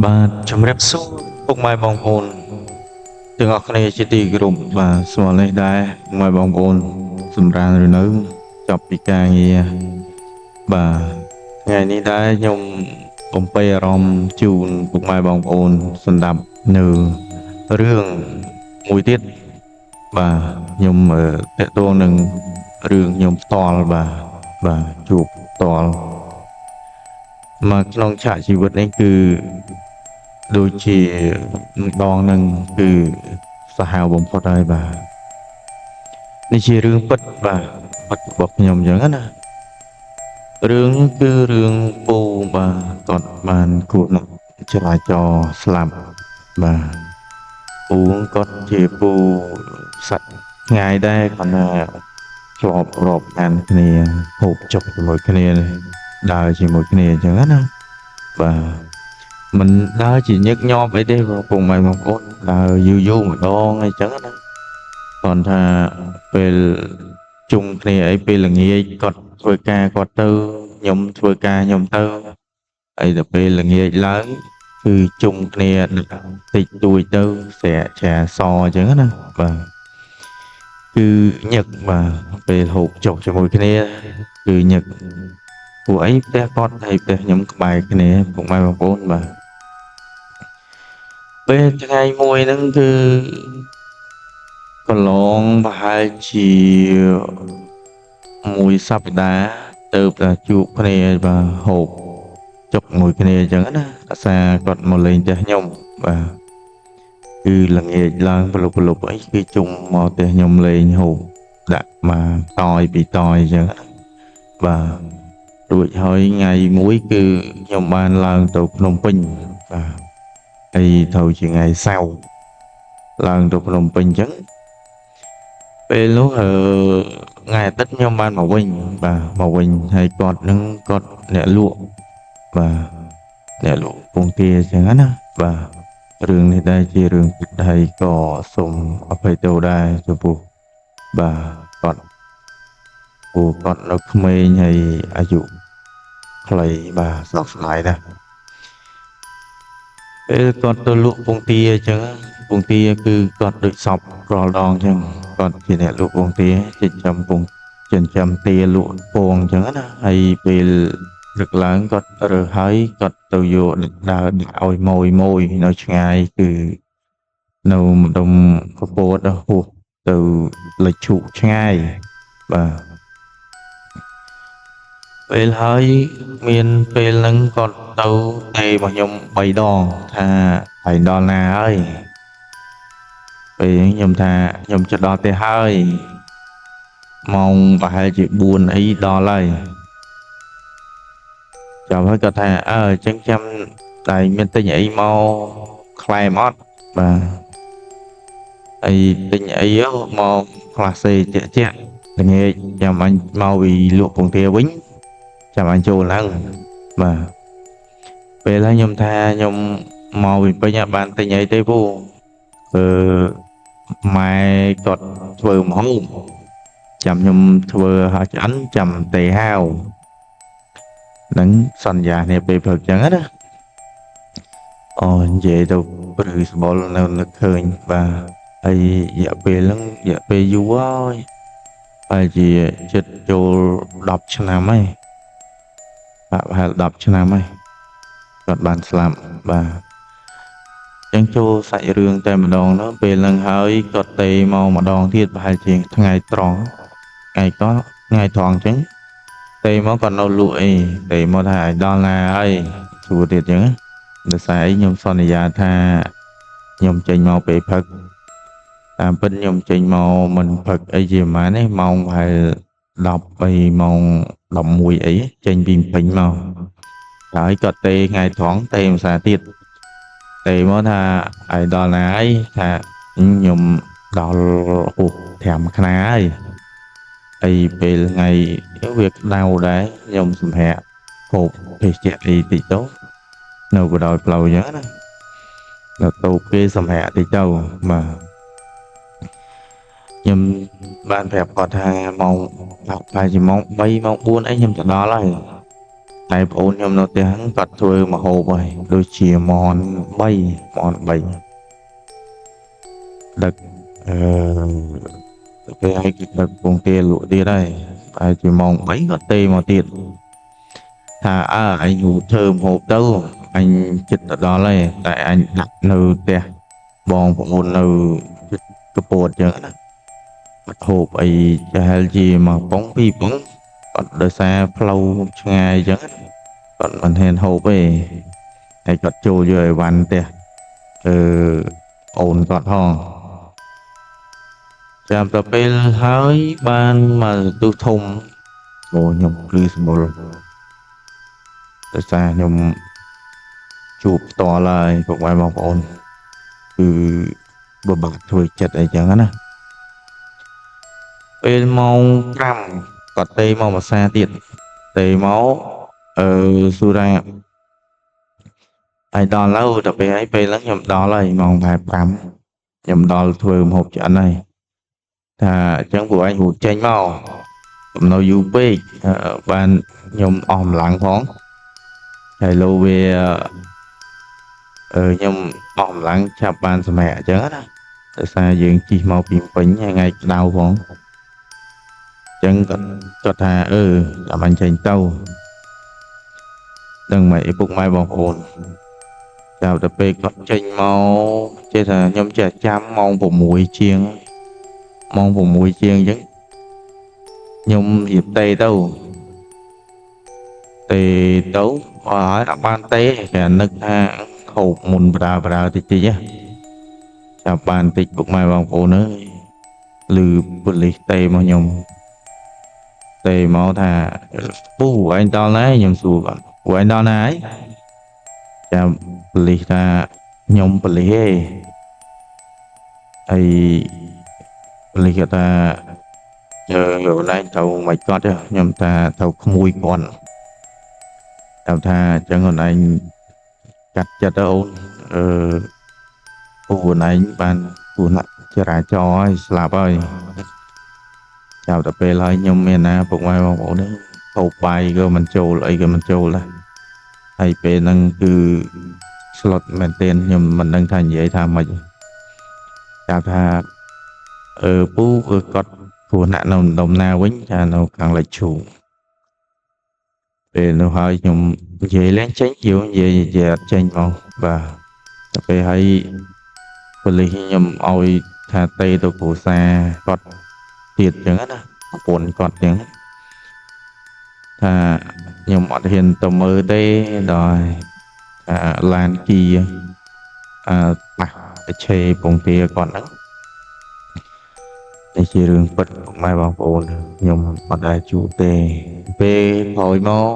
បាទជំរាបសួរពុកម៉ែបងប្អូនទាំងអស់គ្នាជាទីគោរពបាទស្មើនេះដែរពុកម៉ែបងប្អូនសម្រានឬនៅចប់ពីការងារបាទថ្ងៃនេះដែរខ្ញុំបំពេអារម្មណ៍ជូនពុកម៉ែបងប្អូនសម្រាប់នៅរឿងមួយទៀតបាទខ្ញុំតេតងនឹងរឿងខ្ញុំផ្ទាល់បាទជួបផ្ទាល់មកក្នុងឆាកជីវិតនេះគឺ ដូចជាម្ដងនឹងគឺសាហាវបំផុតហើយបាទនេះជារឿងពិតបាទពិតរបស់ខ្ញុំអញ្ចឹងណារឿងនេះគឺរឿងពូបាទគាត់បានគួរនឹងចរាចរណ៍ស្លាប់បាទពូគាត់ជាពូសាច់ឆ្ងាយដែរគាត់ណាជាប់រាប់អានគ្នាហូបចុកជាមួយគ្នាដើរជាមួយគ្នាអញ្ចឹងណាបាទមិនដើរជាញឹកញាប់អីទេបងពុកម៉ែបងប្អូនដើរយូរម្ដងអីចឹងណាគាត់ថាពេលជុំគ្នាអីពេលល្ងាចគាត់ធ្វើការគាត់ទៅខ្ញុំធ្វើការខ្ញុំទៅហើយដល់ពេលល្ងាចឡើងគឺជុំគ្នាតិចតួចទៅស្រែកឆាសអញ្ចឹងណាបាទគឺញឹកបាទពេលហូបចុកជាមួយគ្នាគឺញឹកពួកអីផ្ទះគាត់ហើយផ្ទះខ្ញុំក្បែរគ្នាពុកម៉ែបងប្អូនបាទពេលថ្ងៃមួយហ្នឹងគឺកន្លងប្រហែលជាមួយសប្តាហ៍ទៅតែជួបគ្នាបាទហូបចុកមួយគ្នាអញ្ចឹងណាអាសាគាត់មកលេងផ្ទះខ្ញុំបាទគឺល្ងាចឡើងប្រលប់អីគឺជុំមកផ្ទះខ្ញុំលេងហូបដាក់មកតយពីតយអញ្ចឹងណាបាទរួចហើយថ្ងៃមួយគឺខ្ញុំបានឡើងទៅភ្នំពេញបាទហើយត្រូវជាថ្ងៃសៅរ៍ឡើងទៅភ្នំពេញអញ្ចឹងពេលនោះថ្ងៃអាទិត្យខ្ញុំបានមកវិញបាទមកវិញហើយគាត់នឹងគាត់អ្នកលក់បាទអ្នកលក់ពងទាអញ្ចឹងណាបាទរឿងនេះដែរជារឿងពិតហើយក៏សូមអភ័យទោសដែរចំពោះបាទគាត់ពួកគាត់នៅក្មេងហើយអាយុខ្លីបាទស្រុកស្ដាយណាស់ពេលគាត់ទៅលក់ពងទាអញ្ចឹងពងទាគឺគាត់ដូចសពរាល់ដងអញ្ចឹងគាត់ជាអ្នកលក់ពងទាចិញ្ចឹមទាលក់ពងអញ្ចឹងណាហើយពេលព្រឹកឡើងគាត់រើសហើយគាត់ទៅយកដើរដាក់ឲ្យម៉ួយនៅឆ្ងាយគឺនៅម្ដុំកពតហួសទៅលិចឈូកឆ្ងាយបាទពេលហើយមានពេលហ្នឹងគាត់ទៅទេរបស់ខ្ញុំ3ដងថាហើយដល់ណាហើយពេលខ្ញុំថាខ្ញុំជិតដល់ផ្ទះហើយម៉ោងប្រហែលជា4អីដល់ហើយចាំហើយគាត់ថាអញ្ចឹងចាំតែមានទិញអីមកខ្លែមអត់បាទហើយទិញអីមកផ្លាសេជាក់ល្ងាចចាំអញមកពីលក់ពងទាវិញចាំអញចូលឡើងបាទពេលហើយខ្ញុំថាខ្ញុំមកវិញពេញបានទិញអីទេពូអឺម៉ែគាត់ធ្វើម្ហូបចាំខ្ញុំធ្វើឲ្យឆ្អិនចាំទេហាវនឹងសន្យាគ្នាពេលព្រឹកចឹងណាអូនិយាយទៅព្រឺស្បល់នៅនឹកឃើញបាទហើយរយៈពេលហ្នឹងរយៈពេលយូរហើយហើយជាជិតចូល10ឆ្នាំហើយបាទប្រហែល10ឆ្នាំហើយគាត់បានស្លាប់បាទចឹងចូលសាច់រឿងតែម្ដងនោះពេលហ្នឹងហើយគាត់ទេមកម្ដងទៀតប្រហែលជាថ្ងៃត្រង់ថ្ងៃត្រង់ចឹងទេមកគាត់នៅលក់អីទេមកថាឲ្យដល់ណាហើយសួរទៀតចឹងដោយសារអីខ្ញុំសន្យាថាខ្ញុំចេញមកពេលព្រឹកតាមពិតខ្ញុំចេញមកមិនព្រឹកអីជាប៉ុន្មានទេម៉ោងប្រហែល10អីម៉ោង11អីចេញពីពេញមកហើយគាត់ទេថ្ងៃត្រង់ទេភាសាទៀតទេមកថាឲ្យដល់ណាហើយថាខ្ញុំដល់ហួស5ខ្នាហើយហើយពេលថ្ងៃវាក្តៅដែរខ្ញុំសម្រាកហូបភេសជ្ជៈអីតិចទៅនៅបដោយផ្លូវអញ្ចឹងណាដល់ទៅពេលសម្រាកតិចទៅបាទខ្ញុំបានប្រាប់គាត់ថាម៉ោងប្រហែលជាម៉ោង3ម៉ោង4អីខ្ញុំទៅដល់ហើយ តែប្អូនខ្ញុំនៅផ្ទះហ្នឹងគាត់ធ្វើម្ហូបហើយដូចជាមាន់3ដឹកអឺពេលឲ្យគេដឹកពងទាលក់ទៀតហើយប្រហែលជាម៉ោង3គាត់ទេមកទៀតថាអញធ្វើម្ហូបទៅអញចិត្តទៅដល់ហើយតែអញដាក់នៅផ្ទះបងប្អូននៅកពតអញ្ចឹងណាគាត់ហូបអីប្រហែលជាមួយប៉ុង2ប៉ុងគាត់ដោយសារផ្លូវឆ្ងាយអញ្ចឹងគាត់មិនហ៊ានហូបទេហើយគាត់ចូលយកអីវ៉ាន់ផ្ទះអឺអូនគាត់ផងចាំទៅពេលហើយបានមកទូធំអូខ្ញុំព្រឺសម្បុរដោយសារខ្ញុំជួបផ្ទាល់ហើយពុកម៉ែបងប្អូនគឺបបាក់ធ្វើចិត្តអីចឹងណាពេលម៉ោង5គាត់ទេមកភាសាទៀតទេមកសួរថាហើយដល់ទៅទៅពេលហ្នឹងខ្ញុំដល់ហើយម៉ោង5ខ្ញុំដល់ធ្វើម្ហូបឆ្អិនហើយថាអញ្ចឹងពួកឯងហួចចេញមកកំណៅយូរពេកបានខ្ញុំអស់កម្លាំងផងហើយលោវាខ្ញុំអស់កម្លាំងចាប់បានសម្រាប់អញ្ចឹងណាដោយសារយើងជិះមកពីពេញថ្ងៃក្តៅផងអញ្ចឹងគាត់ថាតាមអញចេញទៅដឹងមិនឪពុកម៉ែបងប្អូនចាប់ទៅពេលគាត់ចេញមកចេះថាខ្ញុំចេះចាំម៉ោង6ជាងម៉ោង6ជាងអញ្ចឹងខ្ញុំរៀបទេទៅហើយអត់បានទេគេនឹកថាហូបមុនបដាតិចចាប់បានតិចពុកម៉ែបងប្អូនអើយឮប៉ូលីសទេមកខ្ញុំទេមកថាពូឯងដល់ណាខ្ញុំសួរគាត់ពូឯងដល់ណាហើយចាំប៉ូលីសថាខ្ញុំប៉ូលីសឯងហើយប៉ូលីសគាត់ថាឡែងទៅមិនគាត់ទេខ្ញុំថាទៅក្មួយគាត់តាមថាអញ្ចឹងខ្លួនឯងកាត់ចិត្តទៅអូនពូខ្លួនឯងបានគ្រោះថ្នាក់ចរាចរណ៍ហើយស្លាប់ហើយចាប់តែពេលហើយខ្ញុំមានណាពុកម៉ែបងប្អូនហូបបាយក៏មិនចូលអីក៏មិនចូលដែរហើយពេលហ្នឹងគឺស្លុតមែនទែនខ្ញុំមិនដឹងថានិយាយថាម៉េចចាប់ថាពូគាត់គ្រោះថ្នាក់នៅដំណាវិញថានៅខាងលិចឈូពេលនោះហើយខ្ញុំនិយាយឡើងចេញនិយាយអត់ចេញមកបាទតែពេលហើយប៉ូលីសខ្ញុំឲ្យថាទេទៅគ្រូសាគាត់ទៀតអញ្ចឹងណាប្រពន្ធគាត់អញ្ចឹងថាខ្ញុំអត់ហ៊ានទៅមើលទេដល់ឡានគីប៉ះឆេពងទាគាត់ហ្នឹងនេះជារឿងពិតម៉ែបងប្អូនខ្ញុំអត់ដែលជួបទេពេលក្រោយមក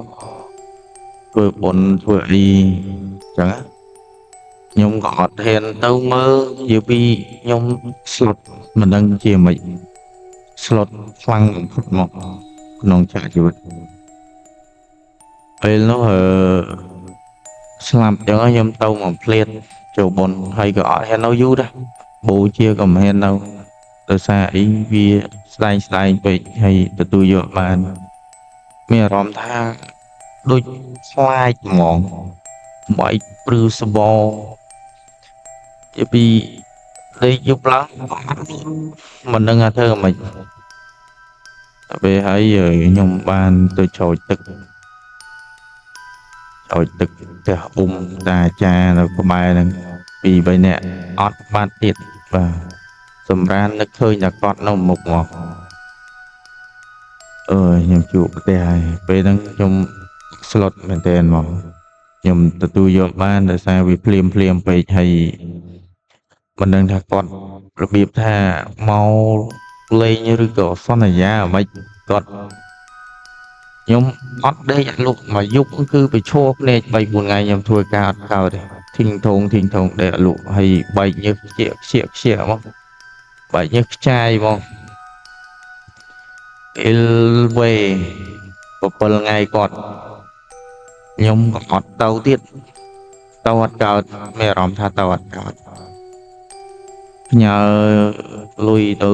ធ្វើបុណ្យធ្វើអីចឹងខ្ញុំក៏អត់ហ៊ានទៅមើលនិយាយពីខ្ញុំស្លុតមិនដឹងជាម៉េចស្លុតខ្លាំងបំផុតមកក្នុងចក្រជីវិតពេលនោះស្លាប់ចឹងខ្ញុំទៅមកភ្លាតចូលបុណ្យហើយក៏អត់ហ៊ាននៅយូរដែរបូជាក៏មិនហ៊ាននៅដោយសារអីវាស្ដែងពេកហើយទទួលយកបានមានអារម្មណ៍ថាដូចខ្លាចហ្មងបែកព្រឺសបពីលេខយប់ឡើងមិនដឹងថាធ្វើម៉េចតែពេលហើយខ្ញុំបានទៅច្រូចទឹកផ្ទះតាចានៅក្បែរហ្នឹង2-3នាក់អត់បានទៀតបាទសម្រាននឹកឃើញតែគាត់នៅមុខមកខ្ញុំជួបផ្ទះហើយពេលហ្នឹងខ្ញុំស្លុតមែនទែនមកខ្ញុំទទួលយកបានដោយសារវាភ្លាមពេកហើយមិនដឹងថាគាត់របៀបថាមកលេងឬក៏សន្យាអ្ហ្មិចគាត់ខ្ញុំអត់ដេកអត់លុកមួយយប់គឺប្រឈរភ្នែក 3-4 ថ្ងៃខ្ញុំធ្វើការអត់កោតទេធីងធងដេកអត់លុកហើយបែកញើសខ្ជិះមកបែកញើសខ្ចាយមកពេលវេ7ថ្ងៃគាត់ខ្ញុំក៏អត់ទៅទៀតទៅអត់កោតមានអារម្មណ៍ថាទៅអត់កោតផ្ញើលុយទៅ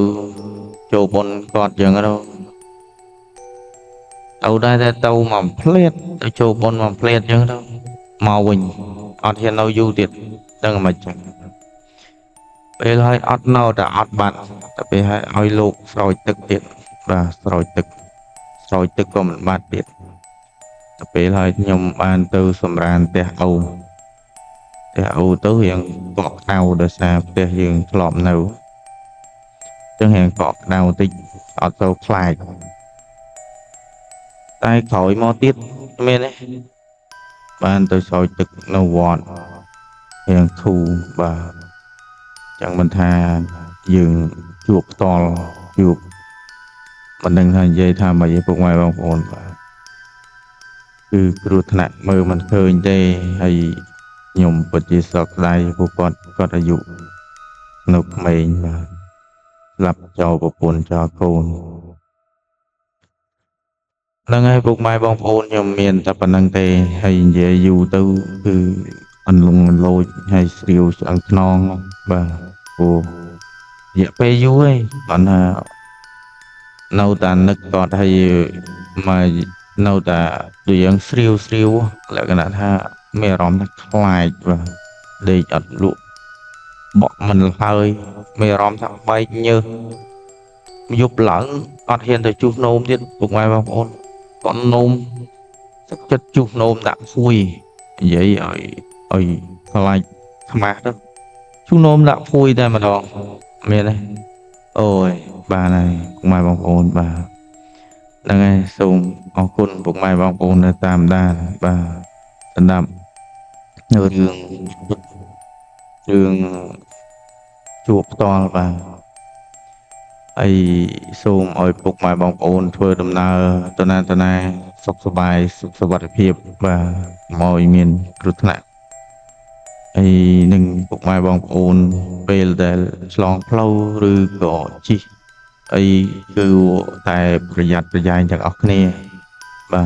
ចូលបុណ្យគាត់ចឹងទៅ tàu đây là tàu mà plét tàu chỗ bọn mà plét chứ đâu màu bình ọt hiện đâu du tiệt đang mà chẳng bây hơi ọt nào đã ọt bạn tại vì hơi oi lục rồi tức tiệt và rồi tức của mình bạn tiệt tại vì hơi nhom ban từ sầm ran te âu tới hiện cọt đau đời xa te hiện lọm nấu chứ hiện cọt đau tích ọt sâu khai tai khỏi mò tiết men ấy ban từ soi tức nâu vòn hiện thu và chẳng mình tha dừng chuột to chuột mình đang hành dây tham mà dây phục ngoài vòng ổn và cứ rụt nặng mơ mình khơi dây hay nhung bật chỉ sọt đây của conอายุ nục mình và lập cho bộ buồn cho cô nâng ai buộc mai bong ôn nhầm miền tập năng tê hay dễ dù tư cứ anh lùng lôi hay siêu ăn non và cô dạ phê du ấy bạn nâu ta nức còn hay mà nâu ta tùy ăn siêu siêu lại cái nào ha mẹ rõm thắc lại và để chặt lụa bọn mình hơi mẹ rõm thắc bay như dục lẫn ọt hiện tại chút nôm tiết buộc mai bong ôn con nôm chắc chất chút nôm đã phui vậy ở lại mà đó chút nôm đã phui đây mà đòn mẹ đây ôi bà này cũng mai bong ôn bà đang nghe sùng ởคุณbuộc mai bong ôn là tam đàn bà tân đậm nhờ đường chuột to và ai xôm ở buộc mai bong ôn thưa đầm nơ tao na sọc sờ bài sọc sờ vật hiệp và mọi miền rút nặng ai nâng buộc mai bong ôn về để lòng lâu rư gõ chi ai cứ tạiประหยัดจากออกเนี่ยบ่า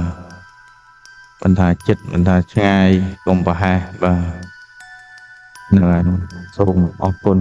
บรรดาจิตบรรดาชายกรมประหารบ่าเหนื่อยส่งออกคน